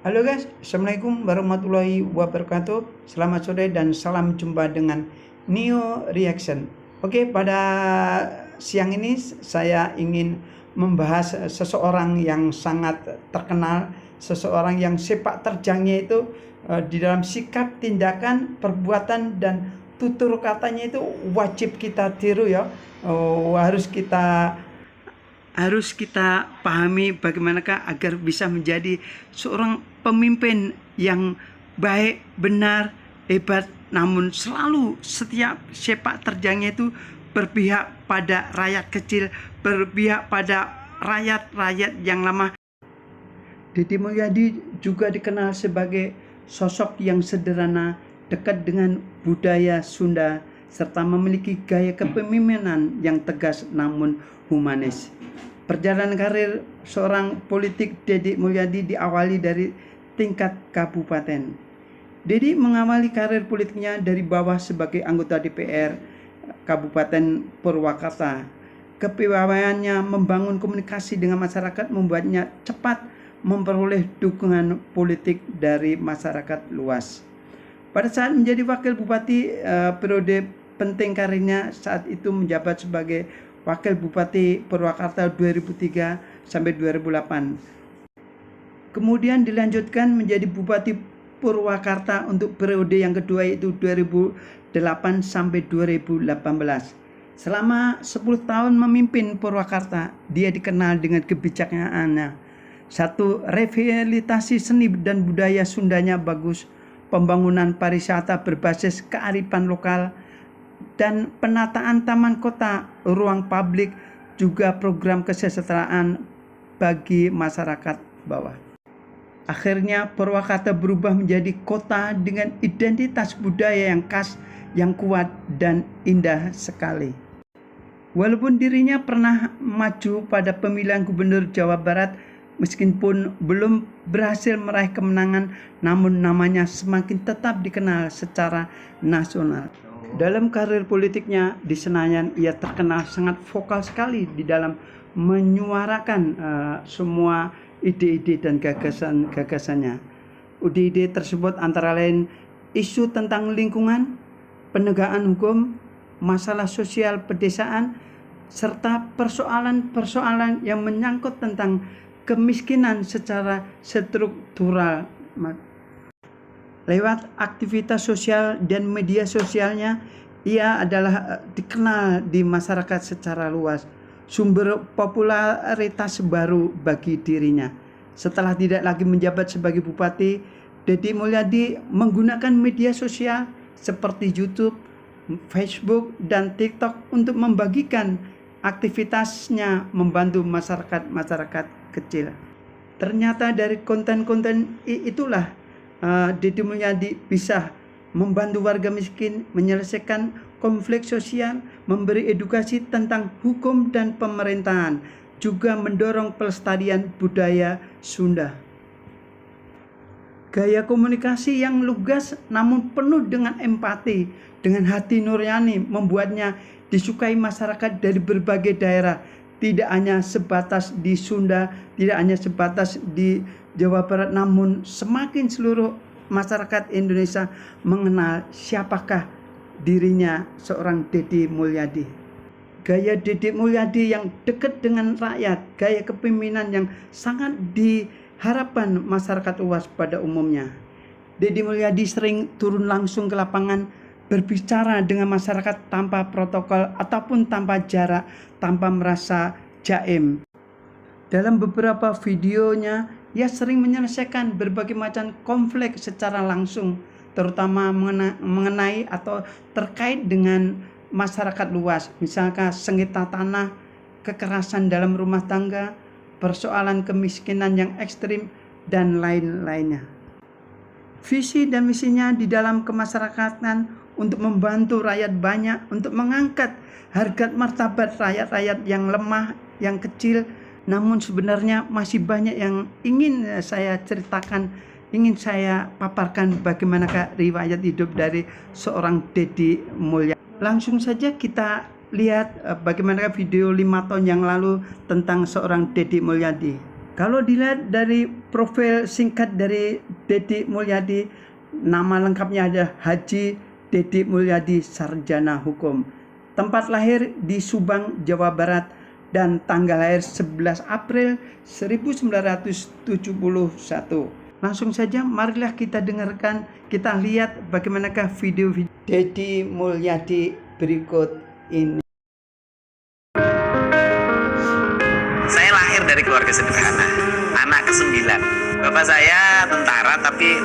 Halo guys, Assalamualaikum warahmatullahi wabarakatuh. Selamat sore dan salam jumpa dengan Neo Reaction. Oke, pada siang ini saya ingin membahas seseorang yang sangat terkenal, seseorang yang sepak terjangnya itu di dalam sikap, tindakan, perbuatan, dan tutur katanya itu wajib kita tiru ya. Harus kita pahami bagaimanakah agar bisa menjadi seorang pemimpin yang baik, benar, hebat, namun selalu setiap sepak terjangnya itu berpihak pada rakyat kecil, berpihak pada rakyat-rakyat yang lemah. Deddy Mulyadi juga dikenal sebagai sosok yang sederhana, dekat dengan budaya Sunda, serta memiliki gaya kepemimpinan yang tegas namun humanis. Perjalanan karir seorang politik Deddy Mulyadi diawali dari tingkat kabupaten. Deddy mengawali karir politiknya dari bawah sebagai anggota DPR Kabupaten Purwakarta. Kepegawaiannya membangun komunikasi dengan masyarakat membuatnya cepat memperoleh dukungan politik dari masyarakat luas. Pada saat menjadi wakil bupati, periode penting karirnya saat itu menjabat sebagai Wakil Bupati Purwakarta 2003 sampai 2008. Kemudian dilanjutkan menjadi Bupati Purwakarta untuk periode yang kedua yaitu 2008 sampai 2018. Selama 10 tahun memimpin Purwakarta, dia dikenal dengan kebijaksanaan. Satu, revitalisasi seni dan budaya Sundanya bagus, pembangunan pariwisata berbasis kearifan lokal, dan penataan taman kota, ruang publik, juga program kesejahteraan bagi masyarakat bawah. Akhirnya Purwakarta berubah menjadi kota dengan identitas budaya yang khas, yang kuat dan indah sekali. Walaupun dirinya pernah maju pada pemilihan gubernur Jawa Barat, meskipun belum berhasil meraih kemenangan, namun namanya semakin tetap dikenal secara nasional. Dalam karir politiknya di Senayan, ia terkenal sangat vokal sekali di dalam menyuarakan semua ide-ide dan gagasannya. Ide-ide tersebut antara lain isu tentang lingkungan, penegakan hukum, masalah sosial pedesaan, serta persoalan-persoalan yang menyangkut tentang kemiskinan secara struktural. Lewat aktivitas sosial dan media sosialnya, ia adalah dikenal di masyarakat secara luas, sumber popularitas baru bagi dirinya. Setelah tidak lagi menjabat sebagai bupati, Deddy Mulyadi menggunakan media sosial seperti YouTube, Facebook, dan TikTok untuk membagikan aktivitasnya membantu masyarakat kecil. Ternyata dari konten-konten itulah Deddy Mulyadi bisa membantu warga miskin, menyelesaikan konflik sosial, memberi edukasi tentang hukum dan pemerintahan, juga mendorong pelestarian budaya Sunda. Gaya komunikasi yang lugas namun penuh dengan empati, dengan hati nurani, membuatnya disukai masyarakat dari berbagai daerah. Tidak hanya sebatas di Sunda, tidak hanya sebatas di Jawa Barat, namun semakin seluruh masyarakat Indonesia mengenal siapakah dirinya seorang Deddy Mulyadi. Gaya Deddy Mulyadi yang dekat dengan rakyat, gaya kepemimpinan yang sangat diharapkan masyarakat luas pada umumnya. Deddy Mulyadi sering turun langsung ke lapangan, berbicara dengan masyarakat tanpa protokol ataupun tanpa jarak, tanpa merasa jaim. Dalam beberapa videonya, ia sering menyelesaikan berbagai macam konflik secara langsung, terutama mengenai atau terkait dengan masyarakat luas, misalkan sengketa tanah, kekerasan dalam rumah tangga, persoalan kemiskinan yang ekstrim, dan lain-lainnya. Visi dan misinya di dalam kemasyarakatan untuk membantu rakyat banyak, untuk mengangkat harkat martabat rakyat-rakyat yang lemah, yang kecil. Namun sebenarnya masih banyak yang ingin saya ceritakan, ingin saya paparkan bagaimanakah riwayat hidup dari seorang Deddy Mulyadi. Langsung saja kita lihat bagaimana video 5 tahun yang lalu tentang seorang Deddy Mulyadi. Kalau dilihat dari profil singkat dari Deddy Mulyadi, nama lengkapnya ada Haji Deddy Mulyadi, Sarjana Hukum. Tempat lahir di Subang, Jawa Barat, dan tanggal lahir 11 April 1971. Langsung saja marilah kita dengarkan, kita lihat bagaimanakah video Deddy Mulyadi berikut ini. Saya lahir dari keluarga sederhana, anak ke-9. Bapak saya tentara tapi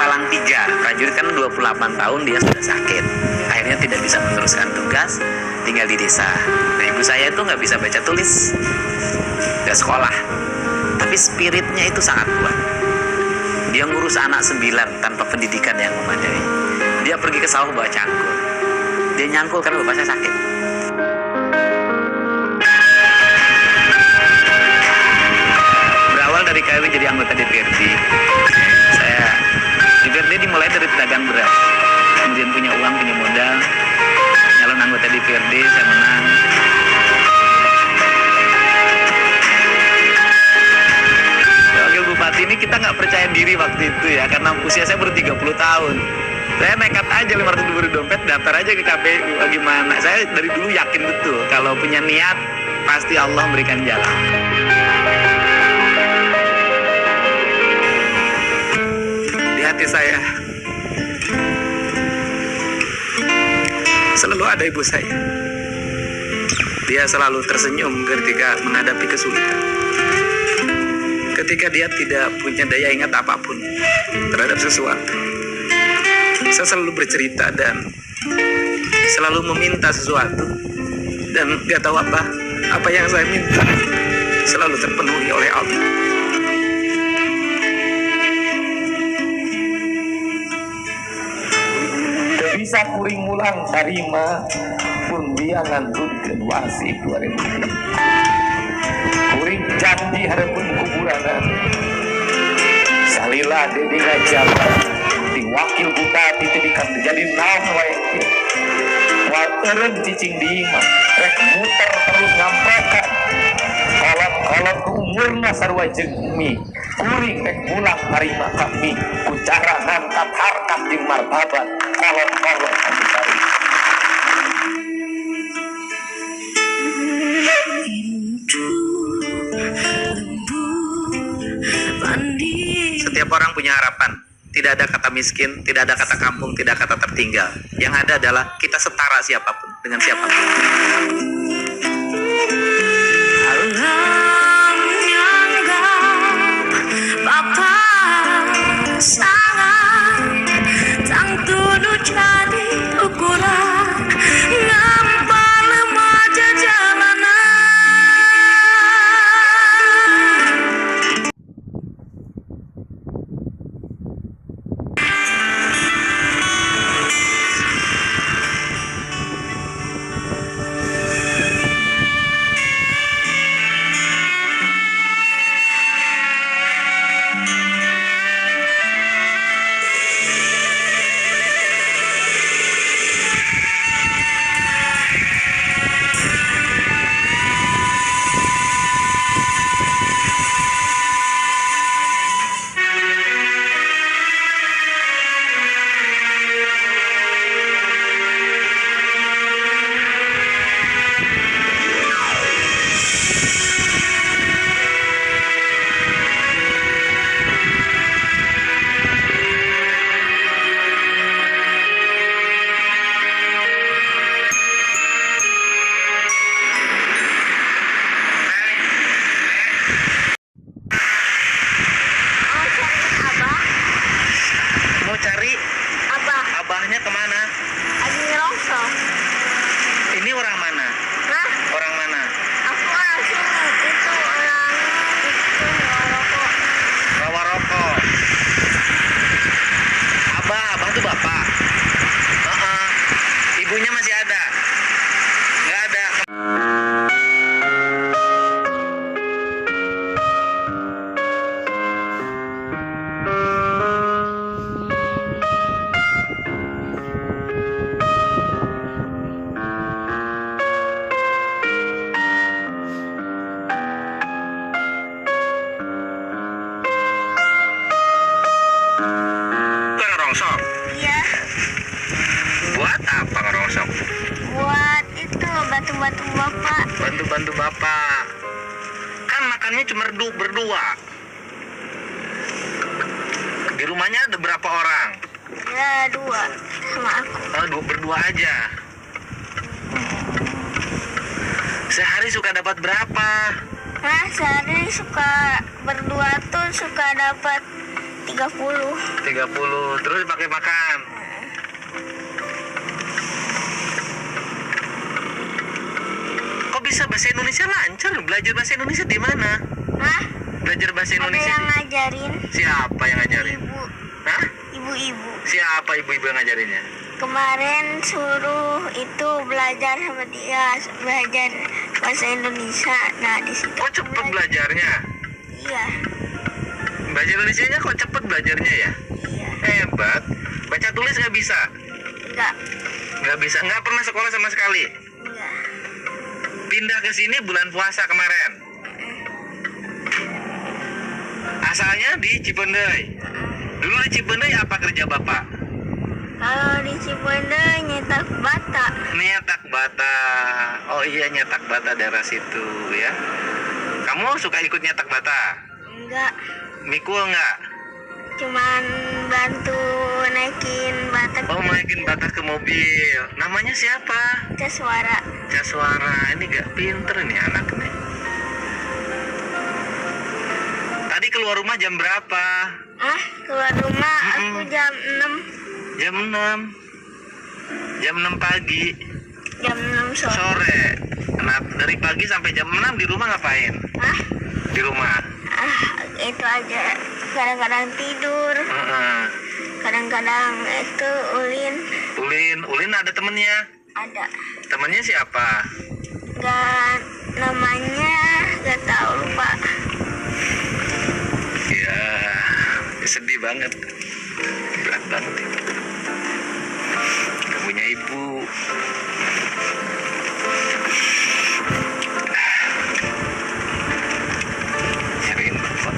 palang 3, prajurit kan 28 tahun dia sudah sakit. Akhirnya tidak bisa meneruskan tugas, tinggal di desa. Nah, ibu saya itu nggak bisa baca tulis, nggak sekolah. Tapi spiritnya itu sangat kuat. Dia ngurus anak 9 tanpa pendidikan yang memadai. Dia pergi ke sawah bawa cangkul. Dia nyangkul karena bapak saya sakit. Berawal dari KW jadi anggota DPRD. DPRD dimulai dari pedagang beras, kemudian punya uang, punya modal, nyalon anggota DPRD, saya menang. Wakil bupati ini kita nggak percaya diri waktu itu ya, karena usia saya baru 30 tahun. Saya nekat aja 500.000 dompet, daftar aja ke KPU. Gimana? Saya dari dulu yakin betul kalau punya niat pasti Allah memberikan jalan. Di hati saya selalu ada ibu saya. Dia selalu tersenyum ketika menghadapi kesulitan. Ketika dia tidak punya daya ingat apapun terhadap sesuatu, saya selalu bercerita dan selalu meminta sesuatu, dan gak tahu apa yang saya minta selalu terpenuhi oleh Allah. Bisa kuring mulang tarima pun dia ngantutkeun wasi 2000. Kuring janji hareupeun kuburanan. Salila Deddy ngajabat di wakil bupati teh jadi naon wae. Walteureun cicing di imah rek muter terus ngamprekan. Kolot umurna sarua jeung mi. Kuring rek mulang tarima kami ku cara ngangkat harkat jeung martabat. Kolot Setiap orang punya harapan. Tidak ada kata miskin, tidak ada kata kampung, tidak ada kata tertinggal. Yang ada adalah kita setara siapapun dengan siapapun. bantu-bantu bapak. Bantu-bantu bapak. Kan makannya cuma berdua. Di rumahnya ada berapa orang? Ya 2 sama aku. Oh, berdua aja. Sehari suka dapat berapa? Nah, sehari suka berdua tuh suka dapat 30. 30. Terus pakai makan. Kok bisa bahasa Indonesia lancar? Belajar bahasa Indonesia di mana? Hah? Belajar bahasa Ada Indonesia yang ngajarin. siapa yang ngajarin? Ibu. Hah? Ibu-ibu. Siapa ibu-ibu yang ngajarinnya? Kemarin suruh itu belajar sama dia, belajar bahasa Indonesia. Nah, di situ Kok cepet belajarnya? Iya. Bahasa Indonesianya kok cepet belajarnya ya? Iya. Hebat. Baca tulis nggak bisa? Enggak. Nggak bisa. Nggak pernah sekolah sama sekali? Enggak. Pindah ke sini bulan puasa kemarin. Asalnya di Cipendei. Dulu di Cipendei apa kerja bapak? Kalau di Cipendei nyetak bata. Nyetak bata. Oh iya, nyetak bata daerah situ ya. Kamu suka ikut nyetak bata? Enggak. Mikul nggak? Cuman bantu naikin bata. Oh, naikin bata ke mobil. Namanya siapa? Suara. Jaswara. Ini gak pinter nih anak nih. Tadi keluar rumah jam berapa? Ah, keluar rumah aku jam 6. Jam 6. Jam 6 pagi. Jam 6 sore. Sore. Nah, dari pagi sampai jam 6 di rumah ngapain? Ah, Di rumah. itu aja. Kadang-kadang tidur. Kadang-kadang itu ulin. Ulin ada temennya. Ada. Temennya siapa? Gak namanya gak tahu, lupa. Ya, sedih banget. Berat banget itu. Gak punya ibu. Nyariin bapak.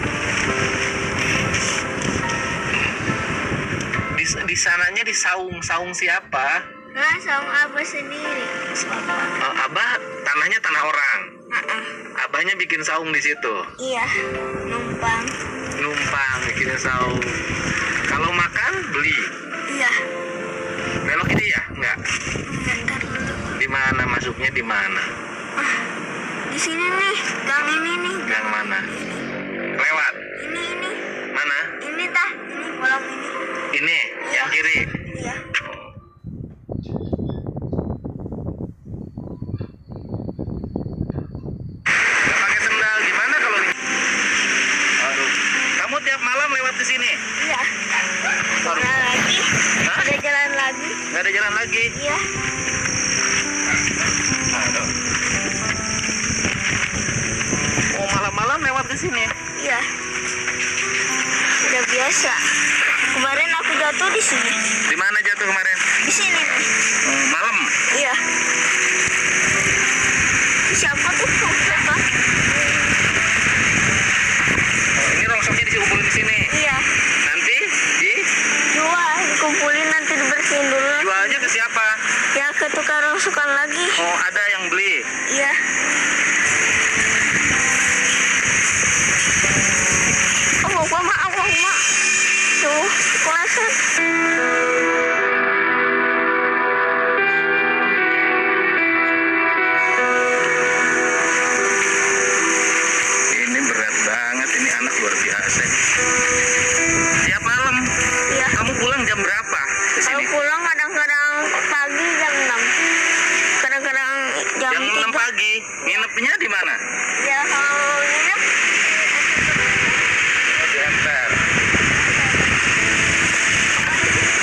Di sananya di saung siapa? Nah, sama abah sendiri. Oh, abah tanahnya tanah orang. Abahnya bikin saung di situ. Iya, numpang. Numpang bikin saung. Kalau makan beli. Iya. Belok ini ya? Enggak. Bentar dulu. Di mana masuknya di mana? Di sini nih, gang ini nih. Gang mana? Lewat. Ini. Mana? Ini tah, ini kolong ini. Ini yang kiri. Iya. Nggak pakai sendal gimana kalau ini? Aduh. Kamu tiap malam lewat ke sini? Iya. Jalan lagi. Hah? Ada jalan lagi. Nggak ada jalan lagi? Iya. Aduh. Oh, malam-malam lewat ke sini? Iya. Udah biasa. Kemarin aku jatuh di sini. Di mana jatuh kemarin? Di sini nih. Oh, malam. Iya. Siapa tuh? Siapa? Oh, ini rongsoknya dikumpulin di sini. Iya. Nanti Jual, dikumpulin nanti dibersihin dulu. jualnya ke siapa? Ya ke tukang rongsokan lagi. Oh, ada yang beli. Iya. Oh, maaf. Tuh, kelasan. Ini berat banget, ini anak luar biasa. Tiap malam. Iya. Kamu pulang jam berapa ke Kalau sini? pulang kadang-kadang pagi jam 6. Kadang-kadang jam Jam 6 3. pagi. Nginepnya di mana? Ya, kalau nginep Di emper.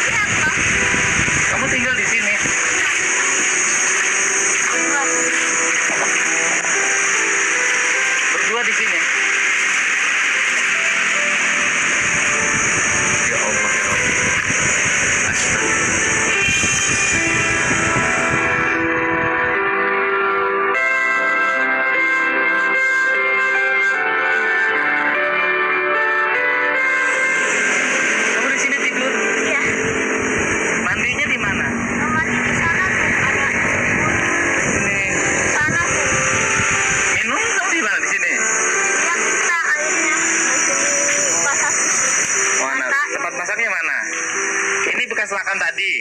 siapa? Kamu tinggal di sini. Enggak. Berdua di sini. selatan tadi.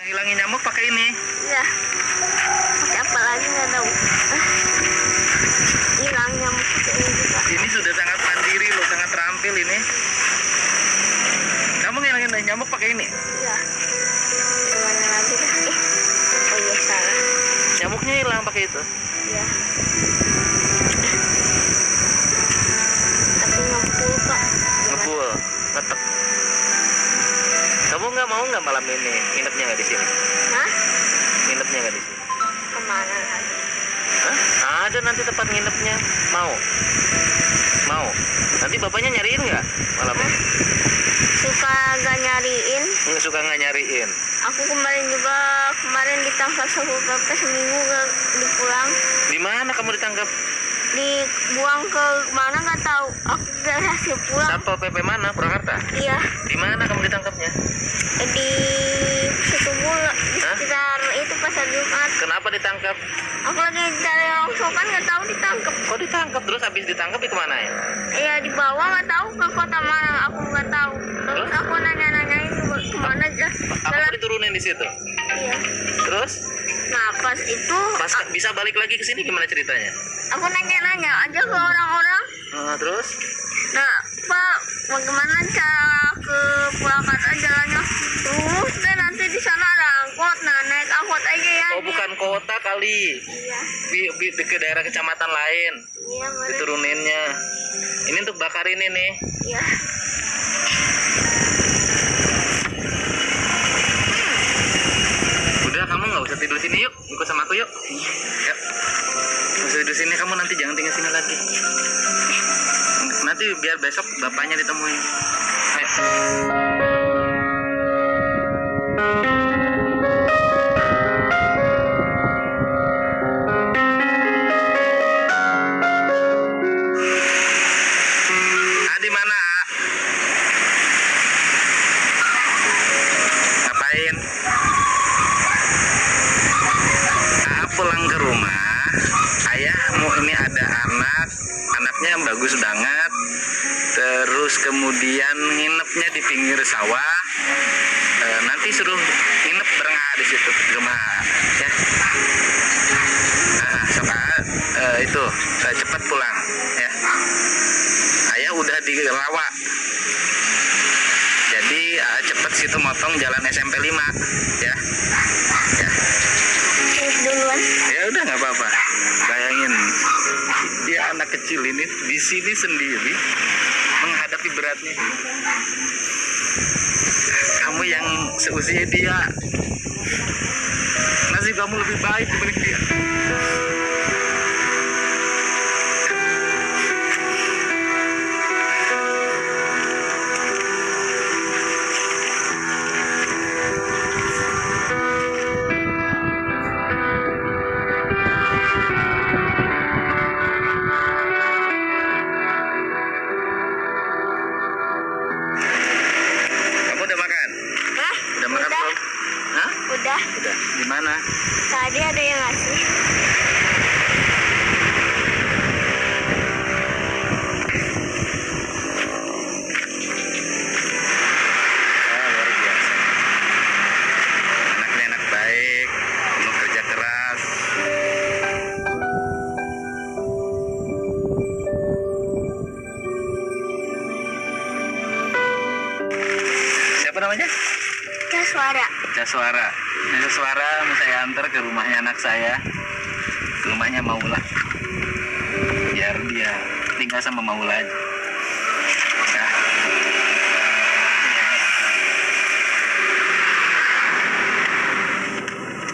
Hilangin nyamuk pakai ini. Iya. Pakai apa lagi nggak tahu. Hilang nyamuk pakai ini juga. Ini sudah sangat mandiri loh, sangat terampil ini. Kamu ngilangin nyamuk pakai ini? Iya. Gimana lagi dah? Oh iya salah. Nyamuknya hilang pakai itu. Iya. Tapi ngepul Pak. Ngebul, ngetek. Kamu nggak mau nggak malam ini nginepnya nggak di sini? Hah? Nginepnya nggak di sini? Kemana lagi? Hah? Ada nanti tempat nginepnya. Mau? Mau? Nanti bapaknya nyariin nggak malam ini? Suka gak nyariin. Nggak suka nggak nyariin. Aku kemarin ditangkap sama bapak seminggu gak dipulang. Di mana kamu ditangkap? Dibuang ke mana nggak tahu. Aku gak hasil pulang. Satpol PP mana? Purwakarta? Iya. Di mana kamu ditangkapnya? Di Situbul di Hah? sekitar itu pasar Jumat. Kenapa ditangkap? Aku lagi cari rongsokan nggak tahu ditangkap. Kok ditangkap? Terus habis ditangkap di kemana ya? Ya di bawah nggak tahu ke kota mana. Aku nggak tahu. Terus aku nanya-nanyain kemana aja. Aku diturunin di situ. Iya. Terus Nah pas itu pas bisa balik lagi ke sini gimana ceritanya? aku nanya-nanya aja ke orang-orang. Terus Nah Pak, bagaimana cara ke Purwakarta jalannya? Terus deh nanti di sana ada angkot. Nah naik angkot aja ya. oh bukan kota kali. Iya. Ke daerah kecamatan lain Iya bener. dituruninnya. Ini untuk bakar ini nih. Iya. Udah kamu nggak usah tidur sini, yuk ikut sama aku yuk. Yuk. Nggak usah tidur sini, kamu nanti jangan tinggal sini lagi. Nanti biar besok bapaknya ditemuin. Ayo. Di mana? Ngapain? Pulang ke rumah. Ayahmu ini ada anaknya bagus banget. Terus kemudian nginepnya di pinggir sawah. Nanti suruh nginep bareng di situ di rumah ya. Itu cepat pulang ya. Ayah udah di rawa. Jadi cepet situ motong jalan SMP 5 ya. Ya. Duluan. Ya udah nggak apa-apa. Bayangin dia anak kecil ini di sini sendiri menghadapi beratnya. Kamu yang seusia dia, nasib kamu lebih baik dibanding dia. Hah? Udah makan Udah. belum? Hah? Udah. Udah. Di mana? Tadi ada yang ngasih. Luar biasa. Anaknya anak baik, penuh kerja keras. Siapa namanya? Suara. Jaswara. Jaswara mau saya antar ke rumahnya anak saya. Ke rumahnya Maula. Biar dia tinggal sama Maula aja. Ya.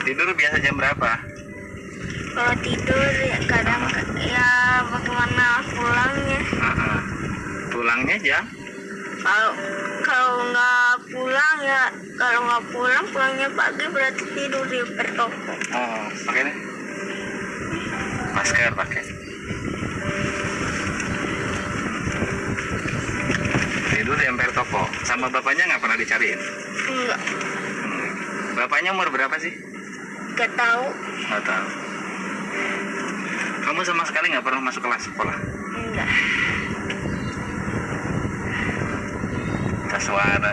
Tidur biasa jam berapa? Kalau tidur ya kadang ya bagaimana pulangnya. Pulangnya jam? Kalau nggak pulang pulangnya pagi berarti tidur di pertoko. Oh, pakai nih. Masker pakai. Tidur di emper toko. Sama bapaknya nggak pernah dicariin? Enggak. Bapaknya umur berapa sih? Nggak tahu. Nggak tahu. Kamu Kamu sama sekali nggak pernah masuk kelas sekolah? Enggak. Suara.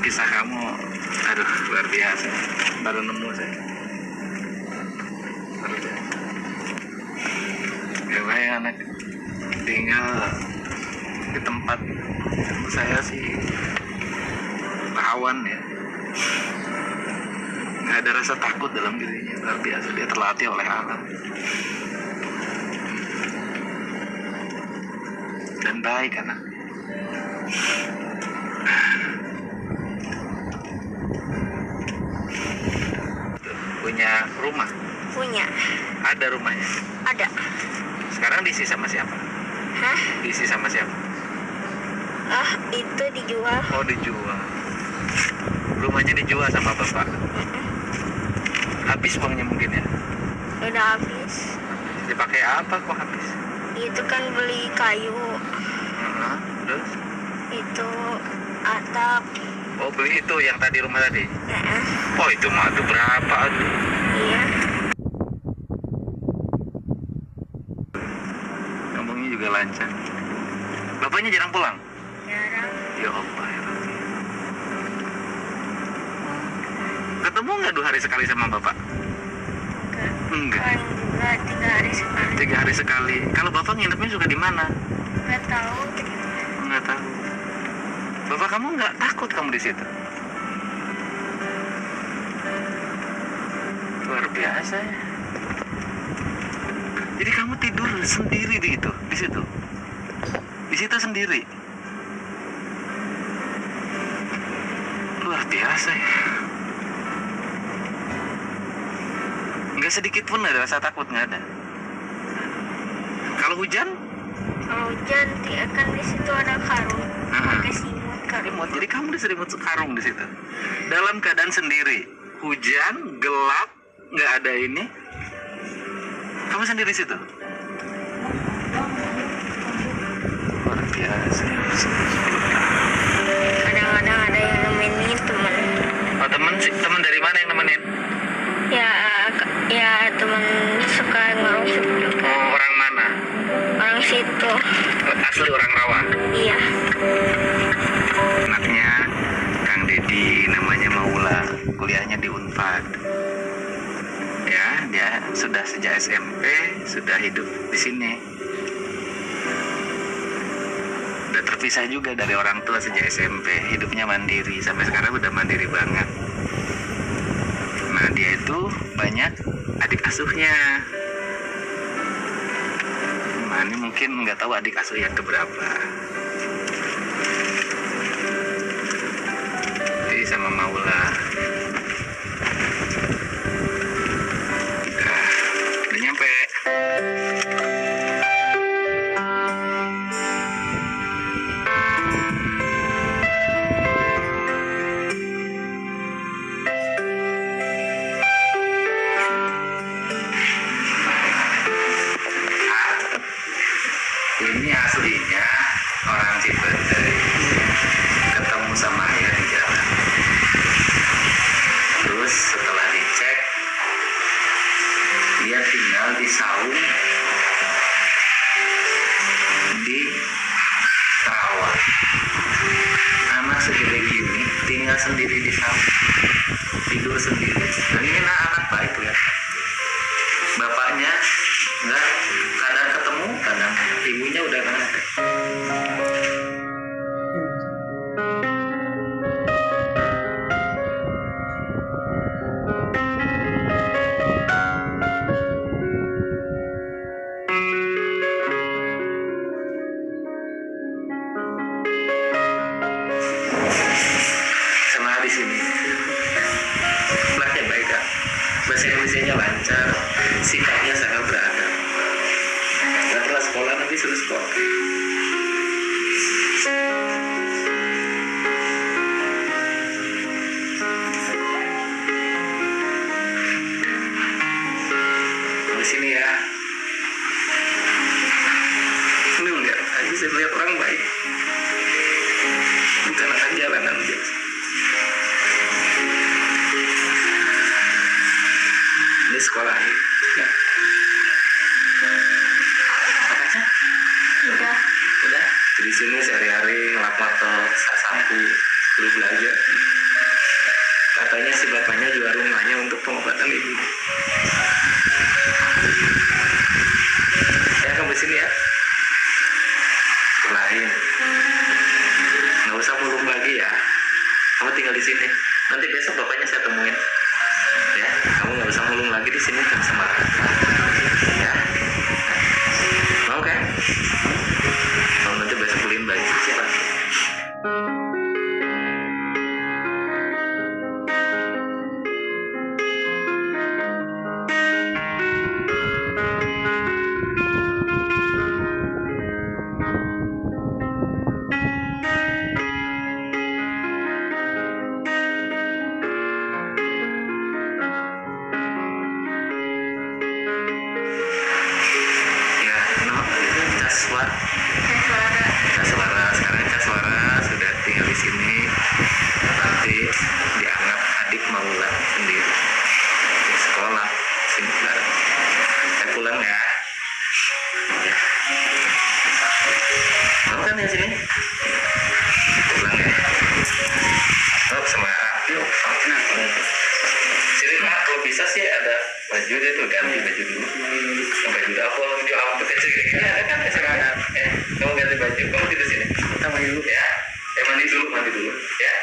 Kisah kamu, aduh luar biasa. Baru nemu saya. Luar biasa. Ya baik anak tinggal di tempat saya sih rawan ya. Nggak ada rasa takut dalam dirinya, luar biasa. Dia terlatih oleh alam dan baik anak. Punya rumah? Punya. Ada rumahnya? Ada. Sekarang diisi sama siapa? Hah? Diisi sama siapa? Itu dijual. Oh, dijual. Rumahnya dijual sama bapak. Habis uangnya mungkin ya? Udah habis. Dipakai apa kok habis? Itu kan beli kayu. Terus? Itu atap. Oh, beli itu yang tadi rumah tadi? Heeh. Oh, itu mah tuh berapa tuh? Iya. Ngomongnya juga lancar. Bapaknya jarang pulang? Jarang. Ya Allah ya Rabbi. Ketemu nggak 2 hari sekali sama bapak? Enggak. Paling juga 3 hari sekali. 3 hari sekali. Kalau bapak nginepnya suka di mana? Nggak tahu. Nggak tahu. Bapak kamu nggak takut kamu di situ? Luar biasa ya. Jadi kamu tidur sendiri di situ? Di situ sendiri? Luar biasa ya. Nggak sedikit pun ada rasa takut, nggak ada. Kalau hujan? Kalau hujan, kan di situ ada karung. Pakai selimut karung. Jadi kamu diselimut karung di situ. Dalam keadaan sendiri, hujan, gelap, nggak ada ini. Kamu sendiri di situ. Luar biasa. Kadang-kadang ada yang nemenin teman. Oh, teman dari mana yang nemenin? Ya teman suka ngerusuk juga. Oh, orang mana? Orang situ. Asli orang Rawa. Iya. Anaknya Kang Dedi, namanya Maula, kuliahnya di Unpad. Ya, dia sudah sejak SMP sudah hidup di sini. Udah terpisah juga dari orang tua sejak SMP, hidupnya mandiri, sampai sekarang udah mandiri banget. Nah, dia itu banyak adik asuhnya. Nah, ini mungkin nggak tahu adik asuh yang keberapa. Jadi sama Maula. Udah nyampe. Ini aslinya orang Cipete, ketemu sama ayah di jalan. Terus setelah dicek, dia tinggal di saung di rawa. Anak segede gini tinggal sendiri di saung, tidur sendiri. Dan ini anak baik ya. Bapaknya enggak, kadang ketemu, kadang ibunya udah nggak ada. Sama di sini, anaknya baik kan, bahasa Indonesia lancar, sikapnya sangat beradab. Setelah sekolah nanti suruh sekolah. Di sini ya. Ini lihat aja, saya lihat orang baik. Bukan anak jalanan biasa. Ini sekolah. Ya. Apa aja? Udah. Udah. Di sini sehari-hari ngelap motor, sapu, belum belajar. Katanya si bapaknya jual rumahnya untuk pengobatan ibu. Ya, kamu di sini ya. Lain. Nggak usah mulung lagi ya. Kamu tinggal di sini. Nanti besok bapaknya saya temuin. Ya, kamu nggak usah mulung lagi di sini kan sama Rafa. Ya. Mau kan? Kalau nanti besok beliin baju siapa? Ya, no, Caswara. Caswara sekarang Caswara sudah tinggal di sini. Nanti dianggap adik Maula sendiri. Di sekolah sini bareng. Saya pulang ya. Ya. Mau kan ya sini? Pulang ya. Oh, semangat. Yuk. Sini Kak, kalau bisa sih ada baju dia tuh ganti baju dulu. Baju aku kecil gini ada kan semangat. Kamu ganti baju, kamu tidur sini. Kita mandi dulu ya. Mandi dulu ya.